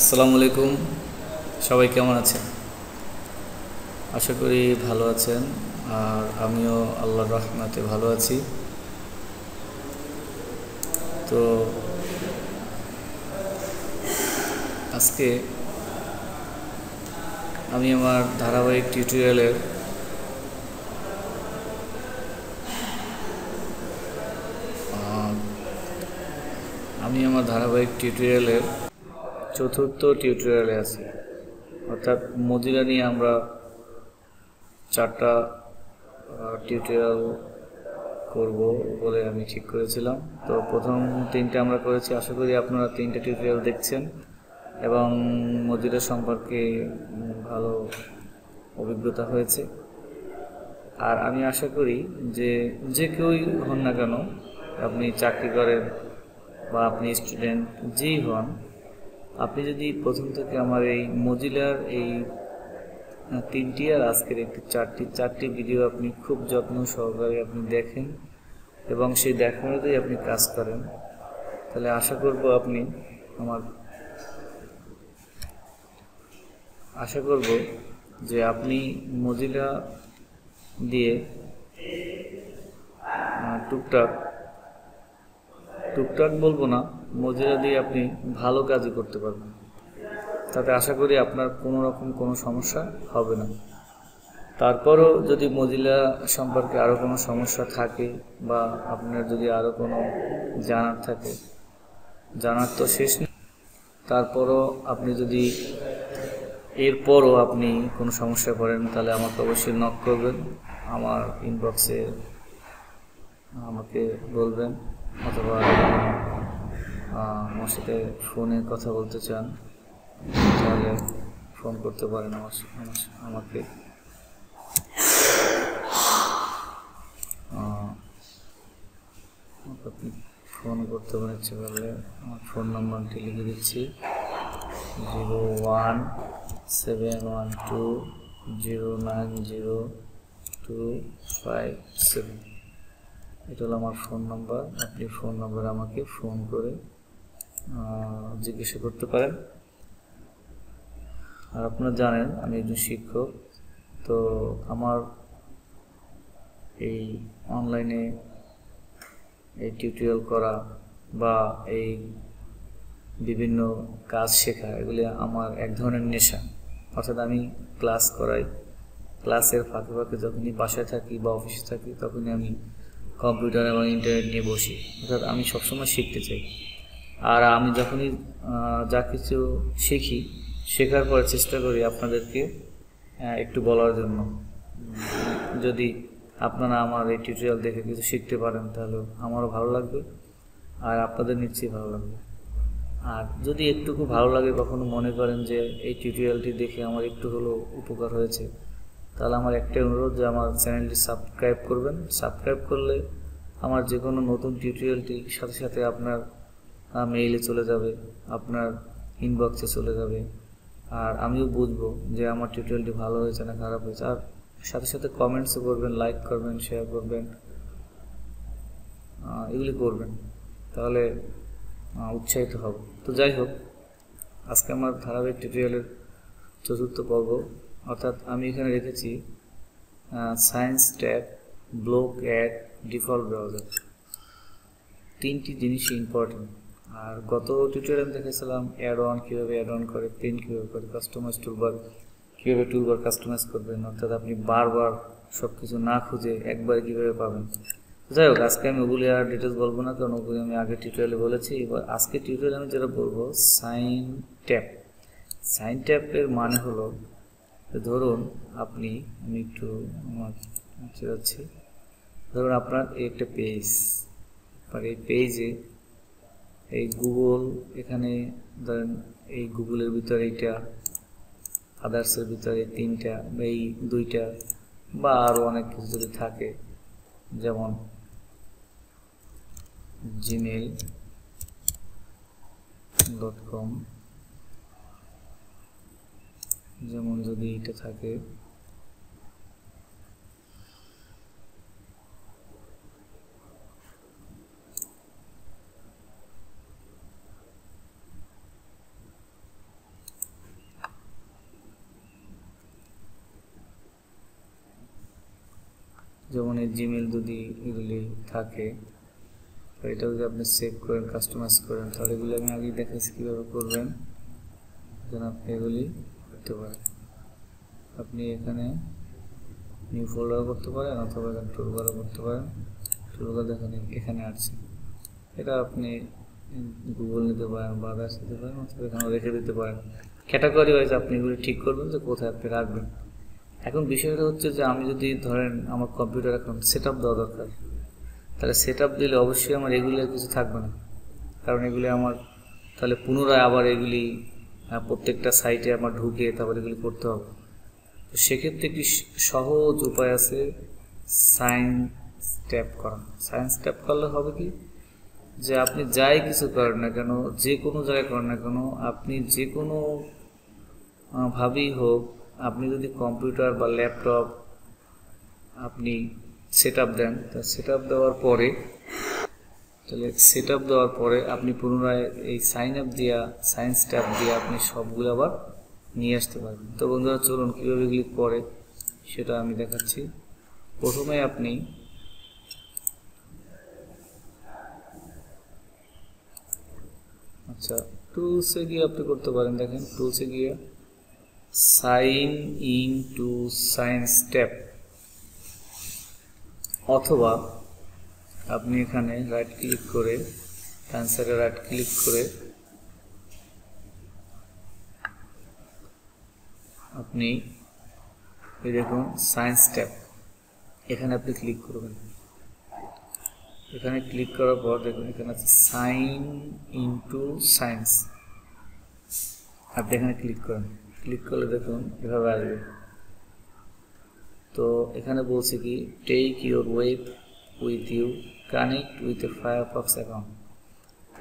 আসসালামু আলাইকুম। সবাই কেমন আছেন? আশা করি ভালো আছেন। আর আমিও আল্লাহর রহমতে ভালো আছি। তো আজকে আমি আমার ধারাবাহিক টিউটোরিয়ালের চতুর্থ টিউটোরিয়ালে আছি। অর্থাৎ মজিলা নিয়ে আমরা 4টা টিউটোরিয়াল করব বলে আমি ঠিক করেছিলাম। তো প্রথম 3টে আমরা করেছি। আশা করি আপনারা 3টে টিউটোরিয়াল দেখছেন এবং মজিলা সম্পর্কে ভালো অভিজ্ঞতা হয়েছে। আর আমি আশা করি যে কেউই হন না কেন, আপনি চাকরি করেন বা আপনি স্টুডেন্ট যেই হন, আপনি যদি প্রথম থেকে আমার এই মজিলার এই 3টি আর আজকের একটি চারটি ভিডিও আপনি খুব যত্ন সহকারে আপনি দেখেন এবং সেই দেখানোতেই আপনি কাজ করেন, তাহলে আশা করব যে আপনি মজিলা দিয়ে টুকটাক বলবো না, মজিলা দিয়ে আপনি ভালো কাজই করতে পারবেন। তাতে আশা করি আপনার কোনো রকম কোনো সমস্যা হবে না। তারপরও যদি মজিলা সম্পর্কে আরও কোনো সমস্যা থাকে বা আপনার যদি আরও কোনো জানার থাকে, জানার তো শেষ নেই। তারপরও আপনি যদি এরপরও আপনি কোনো সমস্যা পড়েন, তাহলে আমাকে অবশ্যই নক করবেন, আমার ইনবক্সে আমাকে বলবেন, অথবা আমার সাথে ফোনে কথা বলতে চান তাহলে ফোন করতে পারেন আমাকে। আপনি ফোন করতে পারেন ইচ্ছে করলে। আমার ফোন নাম্বারটি লিখে দিচ্ছি, 01712090257। এটা হলো আমার ফোন নাম্বার। আপনি ফোন নাম্বারে আমাকে ফোন করে জিজ্ঞাসা করতে পারেন। আর আপনারা জানেন আমি একজন শিক্ষক। তো আমার এই অনলাইনে এই টিউটোরিয়াল করা বা এই বিভিন্ন কাজ শেখা, এগুলি আমার এক ধরনের নেশা। অর্থাৎ আমি ক্লাস করাই, ক্লাসের ফাঁকে ফাঁকে যখনই বাসায় থাকি বা অফিসে থাকি, তখনই আমি কম্পিউটার এবং ইন্টারনেট নিয়ে বসি। অর্থাৎ আমি সবসময় শিখতে চাই। আর আমি যখনই যা কিছু শিখি, শেখার পরে চেষ্টা করি আপনাদেরকে একটু বলার জন্য। যদি আপনারা আমার এই টিউটোরিয়াল দেখে কিছু শিখতে পারেন, তাহলে আমারও ভালো লাগবে আর আপনাদের নিশ্চয়ই ভালো লাগবে। আর যদি একটুকু ভালো লাগে, কখনো মনে করেন যে এই টিউটোরিয়ালটি দেখে আমার একটু হলেও উপকার হয়েছে, তাহলে আমার একটাই অনুরোধ যে আমার চ্যানেলটি সাবস্ক্রাইব করবেন। সাবস্ক্রাইব করলে আমার যে কোনো নতুন টিউটোরিয়ালটি সাথে সাথে আপনার মেইলে চলে যাবে, আপনার ইনবক্সে চলে যাবে। আর আমিও বুঝবো যে আমার টিউটোরিয়ালটি ভালো হয়েছে না খারাপ হয়েছে। আর সাথে সাথে কমেন্টসও করবেন, লাইক করবেন, শেয়ার করবেন, এগুলি করবেন, তাহলে উৎসাহিত হব। তো যাই হোক, আজকে আমার ধারাবাহিক টিউটোরিয়ালের চতুর্থ পর্ব। অর্থাৎ আমি এখানে রেখেছি science tab, block ad, default browser. 3টি জিনিসই ইম্পর্টেন্ট। আর গত টিউটোরিয়ালে আমি দেখেছিলাম অ্যাড অন কীভাবে অ্যাড অন করে, প্রিন্ট কীভাবে করে, কাস্টমাইজ টুলবার কীভাবে টুলবার কাস্টমাইজ করবেন। অর্থাৎ আপনি বারবার সব কিছু না খুঁজে একবারে কীভাবে পাবেন। যাই হোক, আজকে আমি ওগুলি আর ডিটেলস বলবো না, কারণ ওগুলি আমি আগে টিউটোরিয়ালে বলেছি। এবার আজকে টিউটোরিয়ালে আমি যেটা বলবো, সাইন ট্যাব। সাইন ট্যাবের মানে হলো, ধরুন আমি একটু যাচ্ছি, ধরুন আপনার একটা পেজ, আর এই পেজে এই গুগল, এখানে ধরেন এই গুগলের ভিতরে এইটা, আদার্সের ভিতরে 3টা, এই 2টা বা আরও অনেক কিছু যদি থাকে, যেমন gmail.com, যেমন যদি এটা থাকে, যেমন এই জিমেল যদি এগুলি থাকে, এটা যদি আপনি সেভ করেন, কাস্টমাইজ করেন, তাহলে এগুলি আমি আগেই দেখাচ্ছি কীভাবে করবেন। যেন আপনি এগুলি করতে পারেন। আপনি এখানে নিউ ফোল্ডার করতে পারেন, অথবা এখানে টুলবারও করতে পারেন। টুলবার দেখেন এখানে আসছে, এটা আপনি গুগল নিতে পারেন বা আদার্স নিতে পারেন, অথবা এখানে রেখে দিতে পারেন। ক্যাটাগরি ওয়াইজ আপনি এগুলি ঠিক করবেন যে কোথায় আপনি রাখবেন। এখন বিষয়টা হচ্ছে যে আমি যদি ধরেন আমার কম্পিউটার এখন সেট আপ দেওয়া দরকার, তাহলে সেট আপ দিলে অবশ্যই আমার এগুলি আর কিছু থাকবে না, কারণ এগুলি আমার তাহলে পুনরায় আবার এগুলি প্রত্যেকটা সাইটে আমার ঢুকে তারপর এগুলি করতে হবে। তো সেক্ষেত্রে একটি সহজ উপায় আছে সাইন স্ট্যাপ করা। সাইন স্ট্যাপ করলে হবে কি, যে আপনি যাই কিছু করেন না কেন, যে কোনো জায়গায় করেন না কেন, আপনি যে কোনো ভাবেই হোক, আপনি যদি কম্পিউটার বা ল্যাপটপ আপনি সেট আপ দেন, তা সেট আপ দেওয়ার পরে আপনি পুনরায় এই সাইন স্ট্যাপ দিয়ে আপনি সবগুলো আবার নিয়ে আসতে পারবেন। তো বন্ধুরা চলুন কীভাবে এগুলি করে সেটা আমি দেখাচ্ছি। প্রথমে আপনি টুলসে গিয়ে আপনি করতে পারেন। দেখেন টুলসে গিয়ে সাইন ইন টু সাইন স্ট্যাপ, অথবা আপনি এখানে রাইট ক্লিক করে অ্যান্সারে রাইট ক্লিক করে আপনি এই দেখুন সাইন স্ট্যাপ, এখানে আপনি ক্লিক করবেন। এখানে ক্লিক করার পর দেখুন এখানে আছে সাইন ইনটু সায়েন্স, আপনি এখানে ক্লিক করেন। ক্লিক করলে দেখুন এভাবে আসবে। তো এখানে বলছে কি take your web with you, connect with a Firefox account.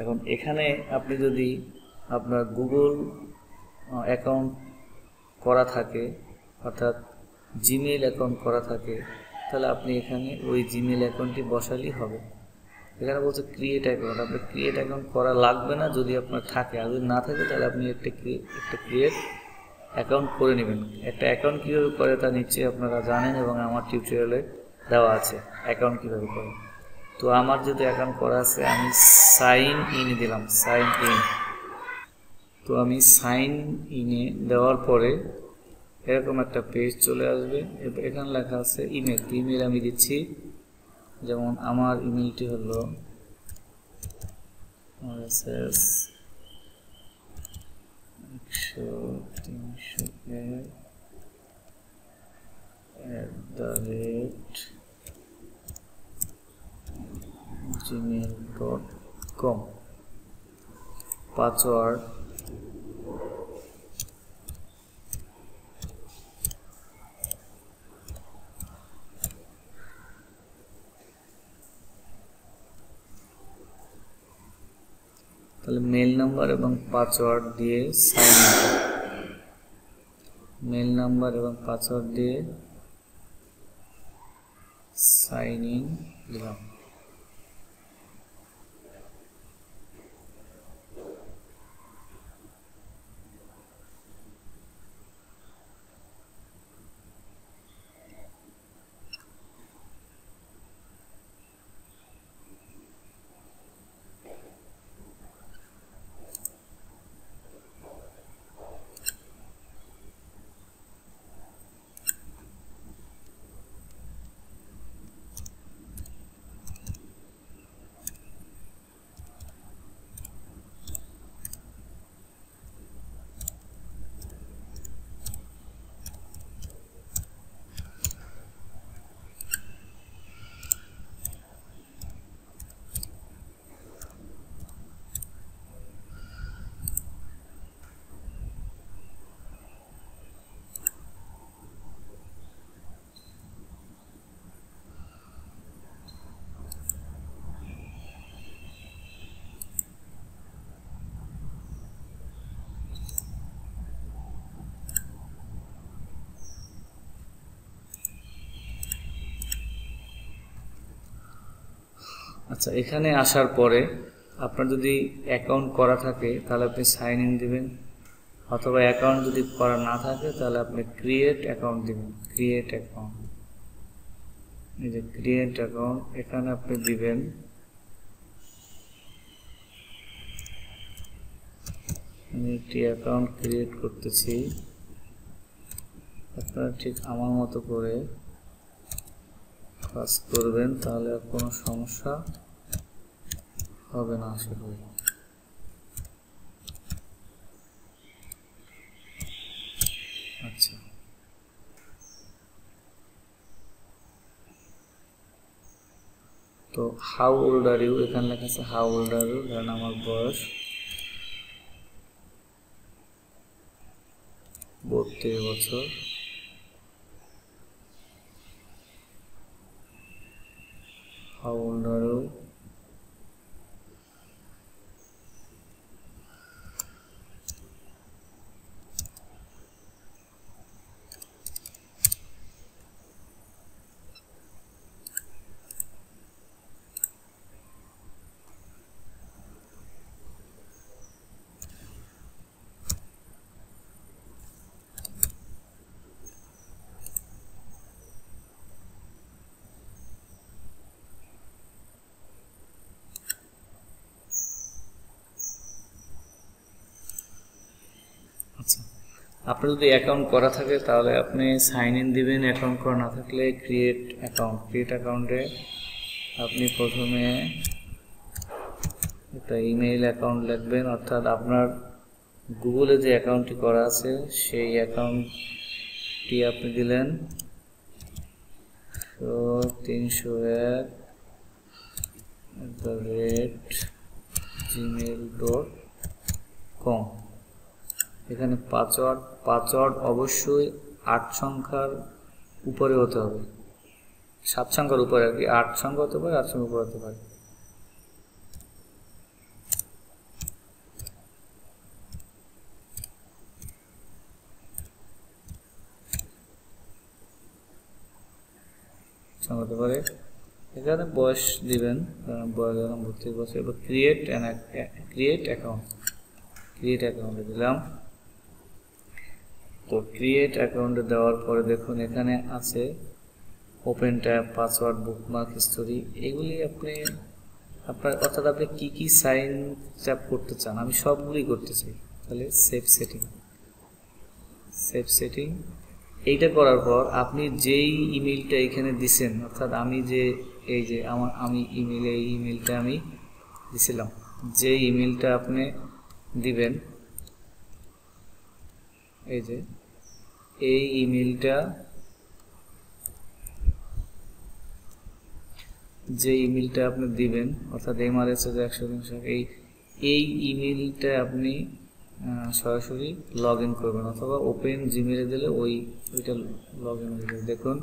এখন এখানে আপনি যদি আপনার গুগল অ্যাকাউন্ট করা থাকে, অর্থাৎ জিমেল অ্যাকাউন্ট করা থাকে, তাহলে আপনি এখানে ওই জিমেল অ্যাকাউন্টটি বসালেই হবে। এখানে বলছে ক্রিয়েট অ্যাকাউন্ট, আপনার ক্রিয়েট অ্যাকাউন্ট করা লাগবে না যদি আপনার থাকে, আর যদি না থাকে তাহলে আপনি একটা ক্রিয়েট অ্যাকাউন্ট করে নেবেন। একটা অ্যাকাউন্ট কীভাবে করে তা নিশ্চয়ই আপনারা জানেন এবং আমার টিউটোরিয়ালে দেওয়া আছে অ্যাকাউন্ট কীভাবে করে। তো আমার যেহেতু অ্যাকাউন্ট করা আছে, আমি সাইন ইন দিলাম, সাইন ইন। তো আমি সাইন ইনে দেওয়ার পরে এরকম একটা পেজ চলে আসবে। এখানে লেখা আছে ইমেল, ইমেল আমি দিচ্ছি। যেমন আমার ইমেলটি হলো gmail.com, পাসওয়ার্ড তাহলে মেল নাম্বার এবং পাসওয়ার্ড দিয়ে সাইন ইন, মেল নাম্বার এবং পাসওয়ার্ড দিয়ে সাইন ইন দিলাম। আচ্ছা, এখানে আসার পরে আপনার যদি অ্যাকাউন্ট করা থাকে তাহলে আপনি সাইন ইন দিবেন, অথবা অ্যাকাউন্ট যদি করা না থাকে তাহলে আপনি ক্রিয়েট অ্যাকাউন্ট দিবেন। ক্রিয়েট অ্যাকাউন্ট, এই যে ক্রিয়েট অ্যাকাউন্ট, এখানে আপনি দিবেন আমি একটি অ্যাকাউন্ট ক্রিয়েট করতেছি, আপনারা ঠিক আমার মতো করে কাজ করবেন, তাহলে আর কোনো সমস্যা হবে না আশা করি। আচ্ছা, তো হাউ ওল্ড আর ইউ, এখানে লেখা আছে হাউ ওল্ড আর ইউ, ধরেন আমার বয়স 32 বছর। হাউ ওল্ড আর ইউ, আচ্ছা, আপনার যদি অ্যাকাউন্ট করা থাকে তাহলে আপনি সাইন ইন দিবেন, অ্যাকাউন্ট করা না থাকলে ক্রিয়েট অ্যাকাউন্ট। ক্রিয়েট অ্যাকাউন্টে আপনি প্রথমে একটা ইমেইল অ্যাকাউন্ট লিখবেন, অর্থাৎ আপনার গুগলে যে অ্যাকাউন্টটি করা আছে সেই অ্যাকাউন্টটি আপনি দিলেন 301@gmail.com। এখানে পাসওয়ার্ড অবশ্যই 8 সংখ্যার উপরে হতে হবে, 7 সংখ্যার উপরে আর কি, 8 সংখ্যা হতে পারে, 8 সংখ্যার উপরে হতে পারে। হতে পারে। এখানে বয়স দিবেন, বয়স 32 বছর। এবার ক্রিয়েট অ্যাকাউন্টে দিলাম। তো ক্রিয়েট অ্যাকাউন্টে দেওয়ার পরে দেখুন এখানে আছে open tab, password, bookmark, history. এগুলি আপনার অর্থাৎ আপনি কি সাইন ট্যাপ করতে চান, আমি সবগুলি করতে চাই। তাহলে সেভ সেটিং এইটা করার পর আপনি যেই ইমেইলটা এখানে দিছেন, অর্থাৎ আমি যে এই যে আমি ইমেইলটা আমি দিছিলাম, যে ইমেইলটা আপনি দিবেন, এই যে এই ইমেইলটা আপনি দিবেন, অর্থাৎ MRSS103 এই ইমেইলটা আপনি সরাসরি লগ ইন করবেন, অথবা ওপেন জিমেলে দিলে ওইটা লগ ইন হয়ে যাবে। দেখুন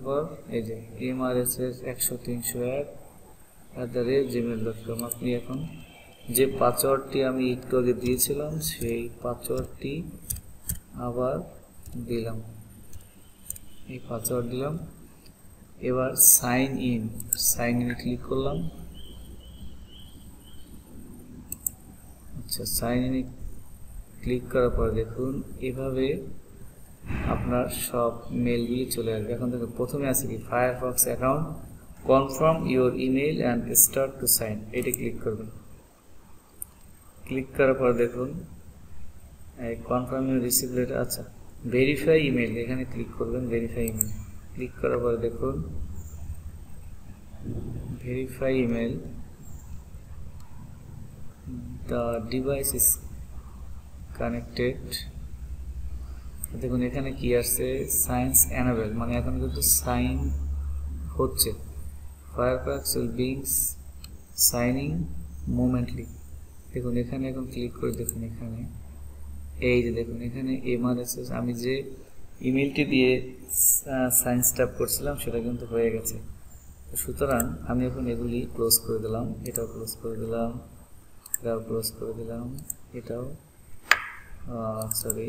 পর এই যে MRSS10301@gmail.com। আপনি এখন যে পাসওয়ার্ডটি আমি একটু আগে দিয়েছিলাম সেই পাসওয়ার্ডটি আবার দিলাম, এই পাসওয়ার্ড দিলাম। এবার সাইন ইন ক্লিক করলাম। আচ্ছা, সাইন ইনে ক্লিক করার পর দেখুন এভাবে আপনার সব মেলগুলি চলে আসবে। এখন দেখুন প্রথমে আছে কি Firefox account, confirm your email and start to sign, এটা ক্লিক করবেন। ক্লিক করার পর দেখুন কনফার্ম ইউর রিসিভ লেটার, আচ্ছা ভেরিফাই ইমেইল, এখানে ক্লিক করবেন। ভেরিফাই ইমেইল ক্লিক করার পর দেখুন verify email, the device is connected। দেখুন এখানে কি আসছে, সাইন্স এনাবেল, মানে এখন কিন্তু সাইন হচ্ছে। Firefox will be signing momently. দেখুন এখানে এখন ক্লিক করে দেখুন এখানে এই যে দেখুন এখানে MRSS আমি যে ইমেলটি দিয়ে সাইন স্টাপ করছিলাম সেটা কিন্তু হয়ে গেছে। সুতরাং আমি এখন এগুলি ক্লোজ করে দিলাম, এটাও ক্লোজ করে দিলাম, এটাও ক্লোজ করে দিলাম, এটাও সরি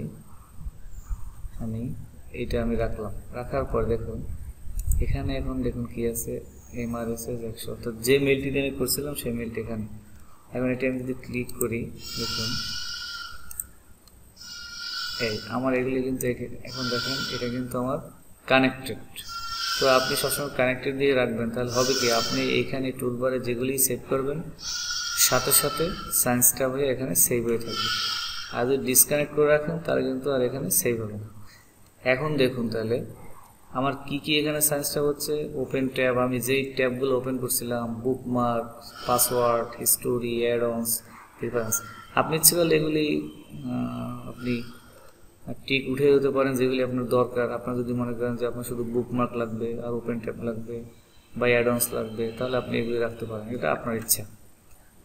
আমি রাখলাম। রাখার পর দেখুন এখানে এখন দেখুন কি আছে MRSS100, অর্থাৎ যে মেলটি দিয়ে আমি করছিলাম সেই মেলটি এখানে। এখন এটা আমি যদি ক্লিক করি দেখুন এই আমার এগুলি কিন্তু এখন দেখেন এটা কিন্তু আমার কানেক্টেড। তো আপনি সবসময় কানেক্টেড দিয়ে রাখবেন, তাহলে হবে কি আপনি এইখানে টুলবারে যেগুলি সেভ করবেন সাথে সাথে সায়েন্স ট্যাব হয়ে এখানে সেভ হয়ে থাকবে। আর যদি ডিসকানেক্ট করে রাখেন তাহলে কিন্তু আর এখানে সেভ হবে না। এখন দেখুন তাহলে আমার কি কি এখানে সায়েন্স ট্যাব হচ্ছে। ওপেন ট্যাব, আমি যেই ট্যাবগুলো ওপেন করছিলাম, বুকমার্ক, পাসওয়ার্ড, হিস্টোরি, অ্যাড-অনস, প্রিফারেন্স, আপনি ইচ্ছে করলে এগুলি আপনি টিক উঠে দিতে পারেন যেগুলি আপনার দরকার। আপনার যদি মনে করেন যে আপনার শুধু বুকমার্ক লাগবে আর ওপেন ট্যাব লাগবে বা অ্যাড-অনস লাগবে, তাহলে আপনি এগুলি রাখতে পারেন, এটা আপনার ইচ্ছা।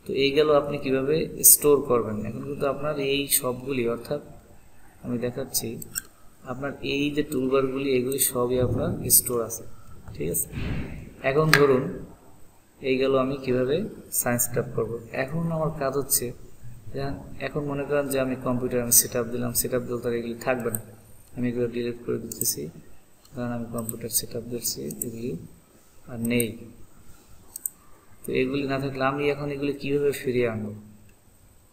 তো এই গেল আপনি কিভাবে স্টোর করবেন। এখন কিন্তু আপনার এই সবগুলি, অর্থাৎ আমি দেখাচ্ছি আপনার এই যে টুলবারগুলি, এগুলি সবই আপনার স্টোর আছে, ঠিক আছে। এখন ধরুন এই গেল আমি কিভাবে সায়েন্স ট্যাব করব। এখন আমার কাজ হচ্ছে, এখন মনে করেন যে আমি কম্পিউটার আমি সেট আপ দিলাম, সেট আপ দিলে তার এগুলি থাকবে না, আমি এগুলো ডিলিট করে দিতেছি। কারণ আমি কম্পিউটার সেট আপ দিচ্ছি, এগুলি আর নেই। তো এগুলি না থাকলে আমি এখন এগুলি কীভাবে ফিরিয়ে আনবো?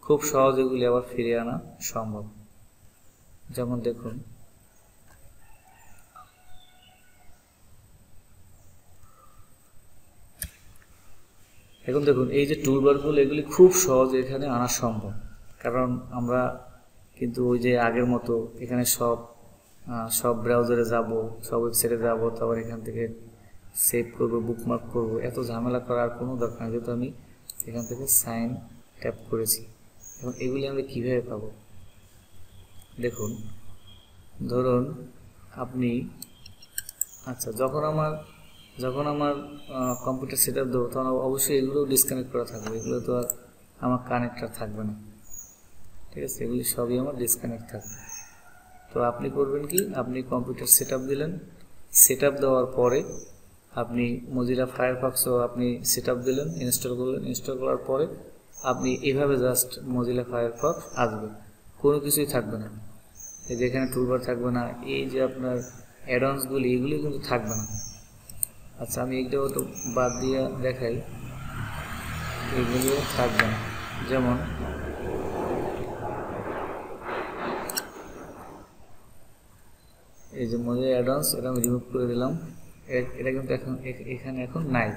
খুব সহজ, এগুলি আবার ফিরিয়ে আনা সম্ভব। যেমন দেখুন, এখন দেখুন এই যে টুলবারগুলো, এগুলি খুব সহজ এখানে আনা সম্ভব। কারণ আমরা কিন্তু ওই যে আগের মতো এখানে সব ব্রাউজারে যাব, সব ওয়েবসাইটে যাব, তারপর এখান থেকে সেভ করব, বুকমার্ক করব, এত ঝামেলা করার কোনো দরকার নেই, যেহেতু আমি এখান থেকে সাইন ট্যাপ করেছি। এবং এগুলি আমরা কীভাবে পাবো দেখুন, ধরুন আপনি আচ্ছা যখন আমার কম্পিউটার সেট আপ দেবো, তখন অবশ্যই এগুলো ডিসকানেক্ট করা থাকবে, এগুলো তো আর আমার কানেক্টার থাকবে না, ঠিক আছে, এগুলি সবই আমার ডিসকানেক্ট থাকবে। তো আপনি করবেন কি, আপনি কম্পিউটার সেট আপ দিলেন, সেট আপ দেওয়ার পরে আপনি মজিলা ফায়ারফক্সও আপনি সেট আপ দিলেন, ইনস্টল করলেন, ইনস্টল করার পরে আপনি এভাবে জাস্ট মজিলা ফায়ারফক্স আসবে, কোনো কিছুই থাকবে না। এই যে এখানে টুলবার থাকবে না, এই যে আপনার অ্যাডঅনসগুলি এগুলি কিন্তু থাকবে না। আচ্ছা আমি এইটাও তো বাদ দিয়ে দেখাই, এগুলিও থাকবে না। যেমন এই যে মজিলা অ্যাডঅনস, এটা আমি রিমুভ করে দিলাম, এটা কিন্তু এখানে এখন নাই,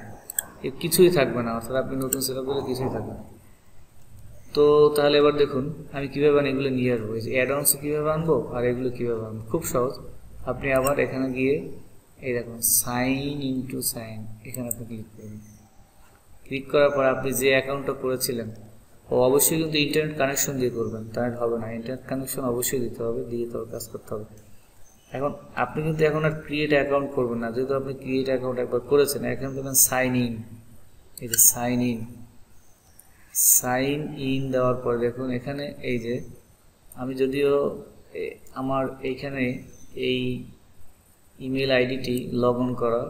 কিছুই থাকবে না, অর্থাৎ আপনি নতুন সেট আপ দিলে কিছুই থাকবে না। তো তাহলে এবার দেখুন আমি কীভাবে এগুলো নিয়ে আসবো, এই যে অ্যাডঅনস কীভাবে আনবো আর এগুলো কীভাবে আনবো, খুব সহজ। আপনি আবার এখানে গিয়ে এই দেখুন সাইন ইনটু সাইন, এখানে আপনি ক্লিক করবেন। ক্লিক করার পর আপনি যে অ্যাকাউন্টটা করেছিলেন ও অবশ্যই কিন্তু ইন্টারনেট কানেকশন দিয়ে করবেন, তাহলে হবে না, ইন্টারনেট কানেকশন অবশ্যই দিতে হবে, দিয়ে তবে কাজ করতে হবে। এখন আপনি কিন্তু এখন আর ক্রিয়েট অ্যাকাউন্ট করবেন না, যেহেতু আপনি ক্রিয়েট অ্যাকাউন্ট একবার করেছেন, এখন দেবেন সাইন ইন। এই যে সাইন ইন দেওয়ার পর দেখুন এখানে এই যে আমি যদিও আমার এইখানে এই ইমেল আইডিটি লগ ইন করা,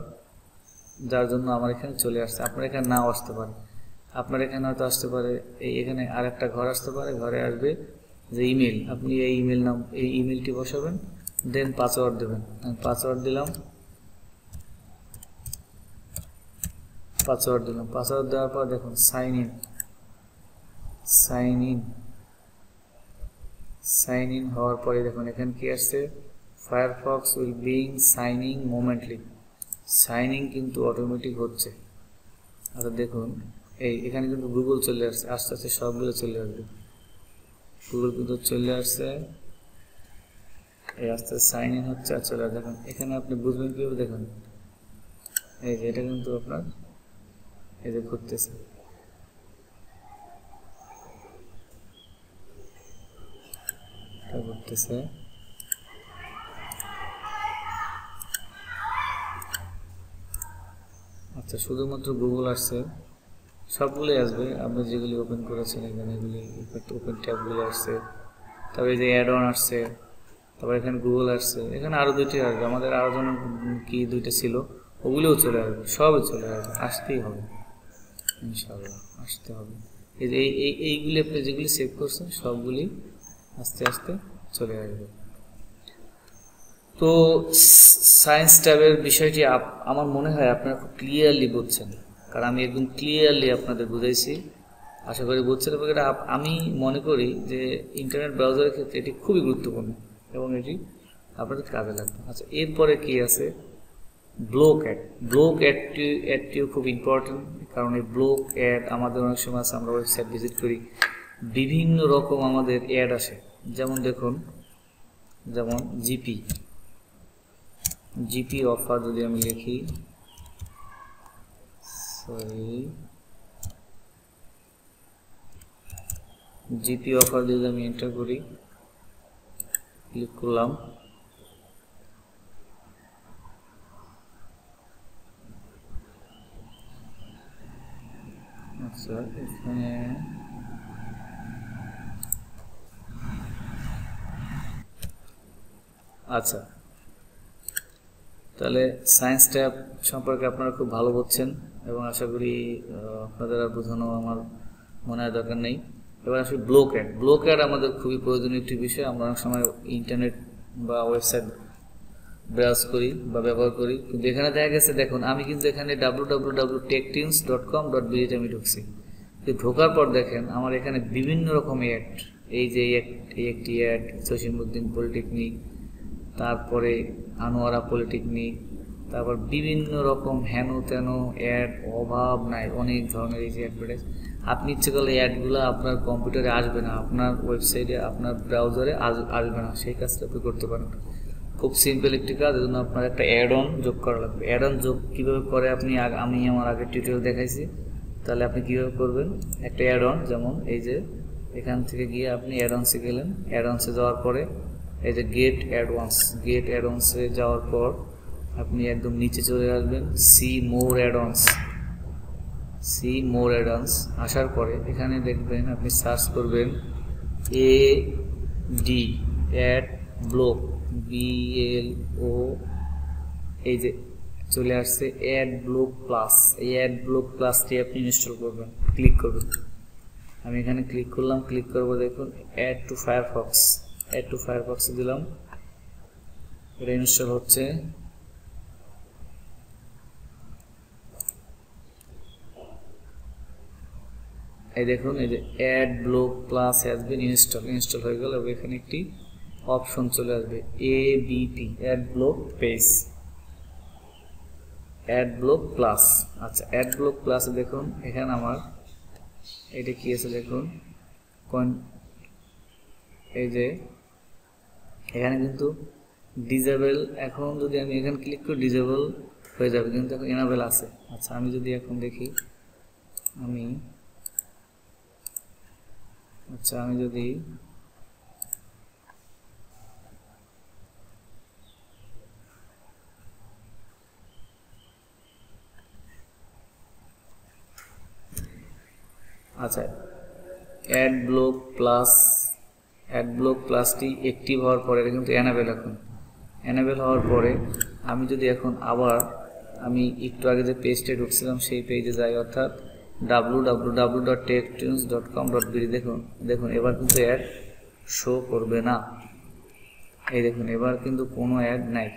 যার জন্য আমার এখানে চলে আসছে, আপনার এখানে নাও আসতে পারে, আপনার এখানে হয়তো আসতে পারে, এখানে আরেকটা ঘর আসতে পারে, ঘরে আসবে যে ইমেল, আপনি এই ইমেলটি বসাবেন, দেন পাসওয়ার্ড দেবেন। আমি পাসওয়ার্ড দিলাম, পাসওয়ার্ড দেওয়ার পর দেখুন সাইন ইন হওয়ার পরে দেখুন এখানে কি আসছে, Firefox will being signing momently, signing কিন্তু অটোমেটিক হচ্ছে। আচ্ছা দেখুন এখানে কিন্তু গুগল চলে আসছে, আস্তে আস্তে সবগুলো চলে আসবে, গুগল কিন্তু চলে আসছে, এই আস্তে সাইন ইন হচ্ছে আর চলে আসবে। দেখুন এখানে আপনি বুঝবেন কীভাবে, দেখুন এই যে এটা কিন্তু আপনার এই যে ঘুরতেছে, ঘুরতেছে, আচ্ছা শুধুমাত্র গুগল আসছে, সবগুলোই আসবে আপনি যেগুলি ওপেন করেছেন, এখানে এগুলি ওপেন ট্যাবগুলো আসছে, তবে এই যে অ্যাড অন আসছে, তারপর এখানে গুগল আসছে, এখানে আরও দুইটি আসবে, আমাদের আরও জন কি দুইটা ছিল ওগুলোও চলে আসবে, সবই চলে আসবে, আসতেই হবে ইনশাআল্লাহ, আসতে হবে। এই যে এইগুলি আপনি যেগুলি সেভ করছেন সবগুলি আস্তে আস্তে চলে আসবে। তো সায়েন্স ট্যাবের বিষয়টি আমার মনে হয় আপনারা খুব ক্লিয়ারলি বুঝছেন, কারণ আমি একদম ক্লিয়ারলি আপনাদের বুঝাইছি, আশা করি বুঝছেন। এবং এটা আমি মনে করি যে ইন্টারনেট ব্রাউজারের ক্ষেত্রে এটি খুবই গুরুত্বপূর্ণ এবং এটি আপনাদের কাজে লাগবে। আচ্ছা এরপরে কি আছে, ব্লক অ্যাডটিও খুব ইম্পর্টেন্ট, কারণ এই ব্লক অ্যাড আমাদের অনেক সময় আছে, আমরা ওয়েবসাইট ভিজিট করি, বিভিন্ন রকম আমাদের অ্যাড আসে। যেমন দেখুন, যেমন জিপি অফার যদি আমি লিখি, জিপি অফার যদি আমি এন্টার করি, ক্লিক করলাম, আচ্ছা এখানে আচ্ছা, তাহলে সায়েন্স ট্যাব সম্পর্কে আপনারা খুব ভালো বুঝছেন এবং আশা করি আপনাদের আর বোঝানো আমার মনে হয় দরকার নেই। এবার আসলে ব্লক অ্যাড আমাদের খুবই প্রয়োজনীয় একটি বিষয়। আমরা অনেক সময় ইন্টারনেট বা ওয়েবসাইট ব্রাউজ করি বা ব্যবহার করি, কিন্তু এখানে দেখা গেছে, দেখুন আমি কিন্তু এখানে www.techtunes.com.bd আমি ঢুকছি, ঢোকার পর দেখেন আমার এখানে বিভিন্ন রকম অ্যাড, এই যে একটি অ্যাড জসিমউদ্দিন পলিটেকনিক, তারপরে আনোয়ারা পলিটেকনিক, তারপর বিভিন্ন রকম হেন তেন অ্যাড, অভাব নাই, অনেক ধরনের এই যে অ্যাডভার্টাইজ। আপনি ইচ্ছে করলে অ্যাডগুলো আপনার কম্পিউটারে আসবে না, আপনার ওয়েবসাইটে, আপনার ব্রাউজারে আসবে না, সেই কাজটা আপনি করতে পারেন। খুব সিম্পল একটি কাজ, এজন্য আপনার একটা অ্যাড অন যোগ করা লাগবে। অ্যাড অন যোগ কীভাবে করে আমি আমার আগের টিউটোরিয়াল দেখাইছি, তাহলে আপনি কীভাবে করবেন, একটা অ্যাড অন, যেমন এই যে এখান থেকে গিয়ে আপনি অ্যাড অনসে গেলেন, অ্যাড অনসে যাওয়ার পরে এই যে গেট অ্যাডভান্সে যাওয়ার পর আপনি একদম নিচে চলে আসবেন, সি মোর অ্যাডভান্স আসার পরে এখানে দেখবেন, আপনি সার্চ করবেন অ্যাড ব্লক, BLO, এই যে চলে আসছে অ্যাড ব্লক প্লাস। এই অ্যাড ব্লক প্লাসটি আপনি ইনস্টল করবেন, ক্লিক করবেন। আমি এখানে ক্লিক করলাম, ক্লিক করবো, দেখুন অ্যাড টু ফায়ারফক্সে দিলাম, এটা ইনস্টল হচ্ছে। এই দেখুন, এই যে ad block plus has been install হয়ে গেল, এখানে একটি অপশন চলে আসবে ABP, অ্যাড ব্লক প্লাস। আচ্ছা, অ্যাড ব্লক প্লাস দেখুন এখানে আমার এটা কি আছে, দেখুন এই যে এখানে কিন্তু ডিজেবল, এখন যদি আমি এখানে ক্লিক করি ডিজেবল হয়ে যাবে, কিন্তু এখন এনাবেল আছে। আচ্ছা, আমি যদি এখন দেখি, আমি যদি আচ্ছা অ্যাড ব্লক প্লাসটি অ্যাক্টিভ হওয়ার পরে এটা কিন্তু এনাবেল হওয়ার পরে আমি যদি এখন আবার আমি একটু আগে যে পেজটা ঢুকছিলাম সেই পেজে যাই, অর্থাৎ www.techtunes.com.bd, দেখুন এবার কিন্তু অ্যাড শো করবে না। এই দেখুন এবার কিন্তু কোনো অ্যাড নাই,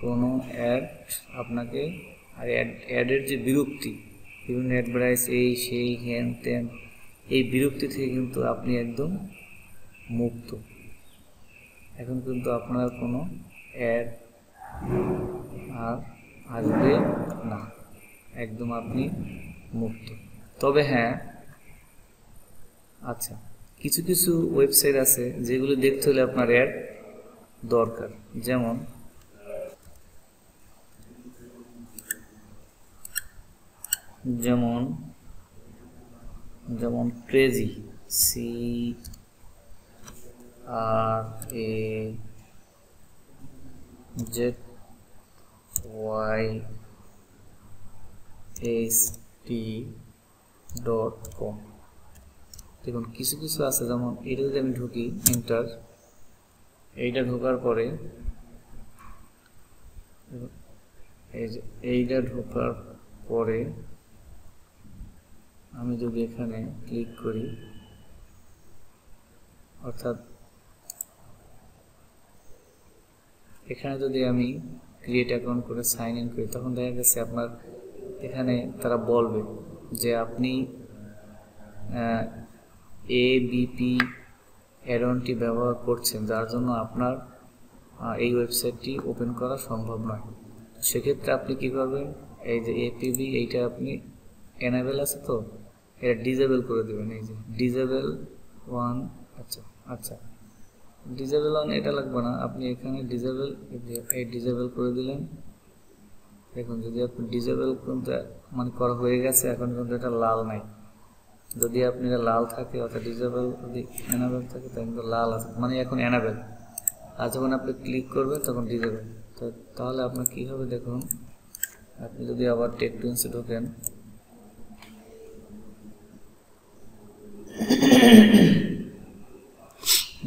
কোনো অ্যাড আপনাকে, আর অ্যাডের যে বিরক্তি, বিভিন্ন অ্যাডভার্টাইজ, এই সেই হ্যান ত্যান, এই বিরক্তি থেকে কিন্তু আপনি একদম মুক্ত। এখন কিন্তু আপনার কোনো অ্যাড আর আসবে না, একদম আপনি মুক্ত। তবে হ্যাঁ, আচ্ছা কিছু ওয়েবসাইট আছে যেগুলো দেখতে হলে আপনার অ্যাড দরকার, যেমন ক্রেজি, CRAZYST.com। দেখুন কিছু আছে, যেমন এটা যদি আমি ঢুকি, এইটা ঢোকার পরে আমি যদি এখানে ক্লিক করি, অর্থাৎ এখানে যদি আমি ক্রিয়েট অ্যাকাউন্ট করে সাইন ইন করি, তখন দেখা গেছে আপনার এখানে তারা বলবে যে আপনি ABP অ্যাডনটি ব্যবহার করছেন, যার জন্য আপনার এই ওয়েবসাইটটি ওপেন করা সম্ভব নয়। সেক্ষেত্রে আপনি কি করবেন, এই যে এপিবি এইটা আপনি এনেবল আছে তো, এটা ডিজেবল করে দেবেন। এই যে ডিজেবল 1, আচ্ছা ডিজেবল 1 এটা লাগবে না, আপনি এখানে ডিজেবল এই ডিজেবল করে দিলেন। দেখুন যদি আপনি ডিজেবল কিন্তু মানে করা হয়ে গেছে, এখন কিন্তু এটা লাল নাই। যদি আপনি এটা লাল থাকে অর্থাৎ ডিজেবল যদি এনাবেল থাকে তাহলে কিন্তু লাল আছে, মানে এখন এনাবেল। আর যখন আপনি ক্লিক করবেন তখন ডিজেবল। তাহলে আপনার কি হবে দেখুন, আপনি যদি আবার টেকটুইন্সে ঢোকেন,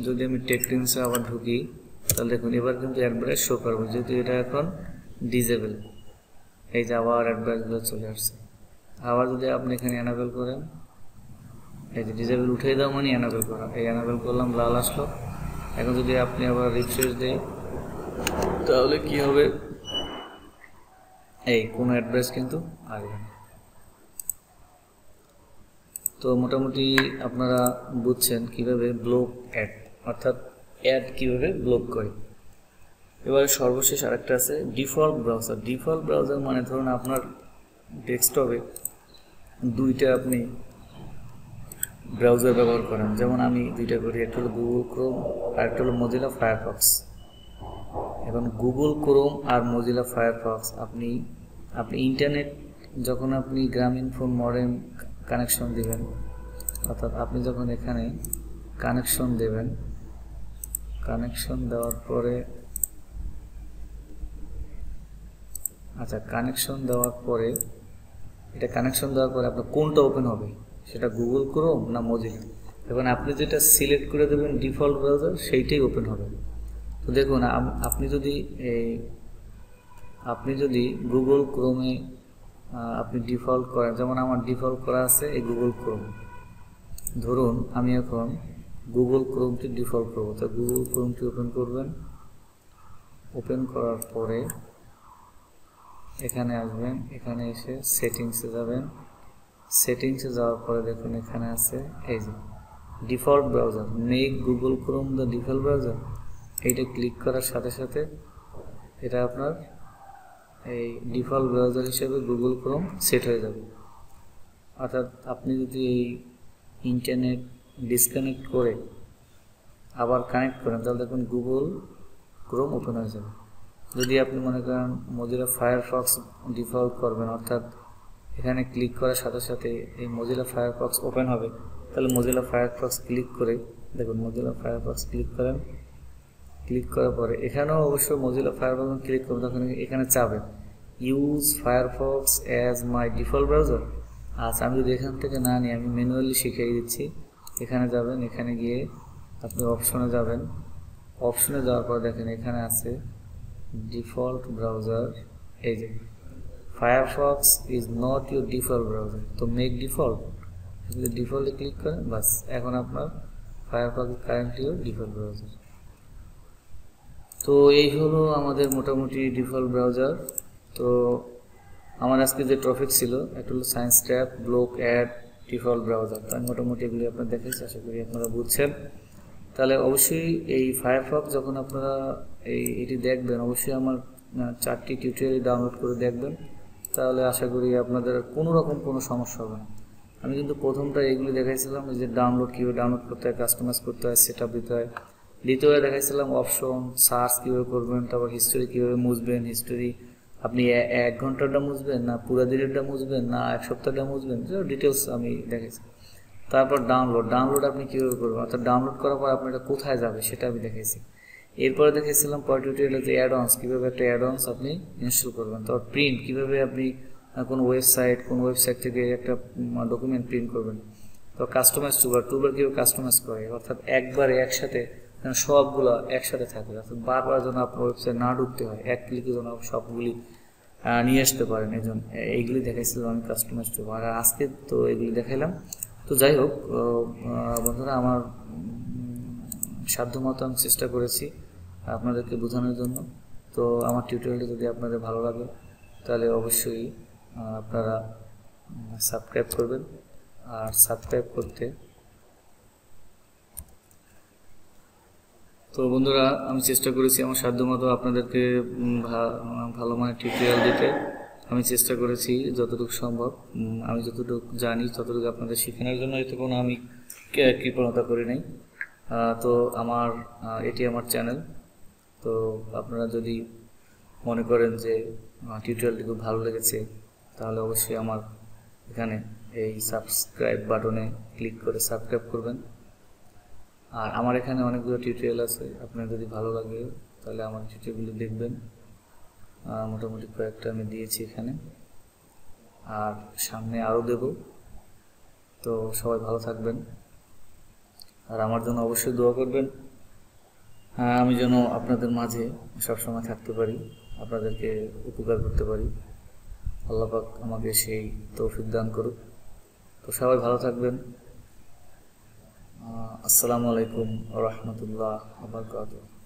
যদি আমি টেকটুইন্সে আবার ঢুকি তাহলে দেখুন এবার কিন্তু অ্যাডভার্টাইজ শো করবে, যেহেতু এটা এখন ডিজেবল। এই যে আবার অ্যাডভার্টাইজগুলো চলে আসছে। আবার যদি আপনি এখানে এনাবেল করেন, এই যে ডিজেবল উঠিয়ে দাও মানে এনাবেল করা, এই এনাবেল করলাম লাল আসলো। এখন যদি আপনি আবার রিফ্রেশ দেই তাহলে কি হবে, এই কোনো অ্যাড্রেস কিন্তু আসবে না। তো মোটামুটি আপনারা বুঝছেন কিভাবে ব্লক অ্যাড, অর্থাৎ অ্যাড কিভাবে ব্লক করে। এবারে সর্বশেষ আরেকটা আছে ডিফল্ট ব্রাউজার। ডিফল্ট ব্রাউজার মানে ধরুন আপনার ডেস্কটপে দুইটা আপনি ব্রাউজার ব্যবহার করেন, যেমন আমি দুইটা করি, একটা হলো গুগল ক্রোম আর একটা হলো মজিলা ফায়ারফক্স। এখন গুগল ক্রোম আর মজিলা ফায়ারফক্স আপনি ইন্টারনেট যখন আপনি গ্রামীণ ফোন মডেম কানেকশন দিবেন, অর্থাৎ আপনি যখন এখানে কানেকশন দেবেন, কানেকশন দেওয়ার পরে কানেকশন দেওয়ার পরে আপনার কোনটা ওপেন হবে, সেটা গুগল ক্রোম না মজিলা। এখন আপনি যেটা সিলেক্ট করে দেবেন ডিফল্ট ব্রাউজার সেইটাই ওপেন হবে। তো দেখুন আপনি যদি গুগল ক্রোমে আপনি ডিফল্ট করেন, যেমন আমার ডিফল্ট করা আছে এই গুগল ক্রোম। ধরুন আমি এখন গুগল ক্রোমটি ডিফল্ট করবো, তো গুগল ক্রোমটি ওপেন করবেন। ওপেন করার পরে এখানে আসবেন, এখানে এসে সেটিংসে যাবেন। সেটিংসে যাওয়ার পরে দেখুন এখানে আছে এই যে default browser, make Google Chrome the default browser. এইটা ক্লিক করার সাথে সাথে এটা আপনার এই ডিফল্ট ব্রাউজার হিসেবে গুগল ক্রোম সেট হয়ে যাবে। অর্থাৎ আপনি যদি এই ইন্টারনেট ডিসকানেক্ট করে আবার কানেক্ট করেন তাহলে দেখুন গুগল ক্রোম ওপেন হয়ে যাবে। যদি আপনি মনে করেন মজিলা ফায়ারফক্স ডিফল্ট করবেন, অর্থাৎ এখানে ক্লিক করার সাথে সাথে এই মজিলা ফায়ারফক্স ওপেন হবে, তাহলে মজিলা ফায়ারফক্স ক্লিক করে দেখুন মজিলা ফায়ারফক্স ক্লিক করেন। ক্লিক করার পরে এখানেও অবশ্য মজিলা ফায়ারফক্স ক্লিক করবেন, তখন এখানে চাবেন use Firefox as my default browser. আচ্ছা আমি যদি এখান থেকে না নিই, আমি ম্যানুয়ালি শিখিয়ে দিচ্ছি। এখানে যাবেন, এখানে গিয়ে আপনি অপশনে যাবেন। অপশনে যাওয়ার পর দেখেন এখানে আছে ডিফল্ট ব্রাউজার, এই যে Firefox is not your default browser, তো মেক ডিফল্ট, যদি ডিফল্টে ক্লিক করেন বাস এখন আপনার Firefox currently your default browser. তো এই হলো আমাদের মোটামুটি ডিফল্ট ব্রাউজার। তো আমার আজকে যে টপিক ছিল একটা হলো science tab, block ad, default browser. তো আমি মোটামুটি এগুলি আপনার দেখাচ্ছি, আশা করি আপনারা বুঝছেন। তাহলে অবশ্যই এই ফায়ারফক্স যখন আপনারা এটি দেখবেন অবশ্যই আমার 4টি টিউটোরিয়াল ডাউনলোড করে দেখবেন, তাহলে আশা করি আপনাদের কোনো রকম কোনো সমস্যা হবে না। আমি কিন্তু প্রথমটা এইগুলি দেখাইছিলাম যে ডাউনলোড কীভাবে ডাউনলোড করতে হয়, কাস্টমাইজ করতে হয়, সেট আপ দিতে হয়। দ্বিতীয়টা দেখাইছিলাম অপশন, সার্চ কীভাবে করবেন, তারপর হিস্টোরি কীভাবে মুছবেন। হিস্টোরি আপনি 1 ঘন্টাটা মুছবেন না পুরো দিনেরটা মুছবেন না 1 সপ্তাহটা মুছবেন, ডিটেলস আমি দেখাইছি। তারপর ডাউনলোড আপনি কীভাবে করবেন, অর্থাৎ ডাউনলোড করার পর আপনি এটা কোথায় যাবে সেটা আমি দেখাইছি। এরপরে দেখেছিলাম টিউটোরিয়ালে যে অ্যাডঅনস, কীভাবে একটা অ্যাডঅনস আপনি ইনস্টল করবেন। তারপর প্রিন্ট, কীভাবে আপনি কোন ওয়েবসাইট থেকে একটা ডকুমেন্ট প্রিন্ট করবেন। তো কাস্টমাইজ টুলবার কীভাবে কাস্টমাইজ করে, অর্থাৎ একবারে একসাথে সবগুলো একসাথে থাকে, অর্থাৎ বারবার যেন আপনার ওয়েবসাইট না ঢুকতে হয়, এক ক্লিকে যেন সবগুলি নিয়ে আসতে পারেন। এই জন্য এইগুলি দেখাইছিলাম আমি কাস্টমাইজ টুলবার, আর আজকে তো এগুলি দেখাইলাম। তো যাই হোক বন্ধুরা, আমার সাধ্যমতো আমি চেষ্টা করেছি আপনাদেরকে বোঝানোর জন্য। তো আমার টিউটোরিয়ালটি যদি আপনাদের ভালো লাগে তাহলে অবশ্যই আপনারা সাবস্ক্রাইব করবেন। আর সাবস্ক্রাইব করতে তো বন্ধুরা, আমি চেষ্টা করেছি আমার সাধ্যমতো আপনাদেরকে ভালো মানের টিউটোরিয়াল দিতে। আমি চেষ্টা করেছি যতটুকু সম্ভব, আমি যতটুকু জানি ততটুকু আপনাদের শেখানোর জন্য, এতে কোনো আমি কৃপণতা করি নাই। তো এটি আমার চ্যানেল। তো আপনারা যদি মনে করেন যে টিউটোরিয়ালটি খুব ভালো লেগেছে, তাহলে অবশ্যই আমার এখানে এই সাবস্ক্রাইব বাটনে ক্লিক করে সাবস্ক্রাইব করবেন। আর আমার এখানে অনেকগুলো টিউটোরিয়াল আছে, আপনার যদি ভালো লাগে তাহলে আমার টিউটোরিয়ালগুলো দেখবেন। মোটামুটি কয়েকটা আমি দিয়েছি এখানে, আর সামনে আরও দেব। তো সবাই ভালো থাকবেন, আর আমার জন্য অবশ্যই দোয়া করবেন। আমি যেন আপনাদের মাঝে সবসময় থাকতে পারি, আপনাদেরকে উপকার করতে পারি। আল্লাহ পাক আমাকে সেই তৌফিক দান করুক। তো সবাই ভালো থাকবেন। আসসালামু আলাইকুম ওয়া রাহমাতুল্লাহি ওয়া বারাকাতুহু।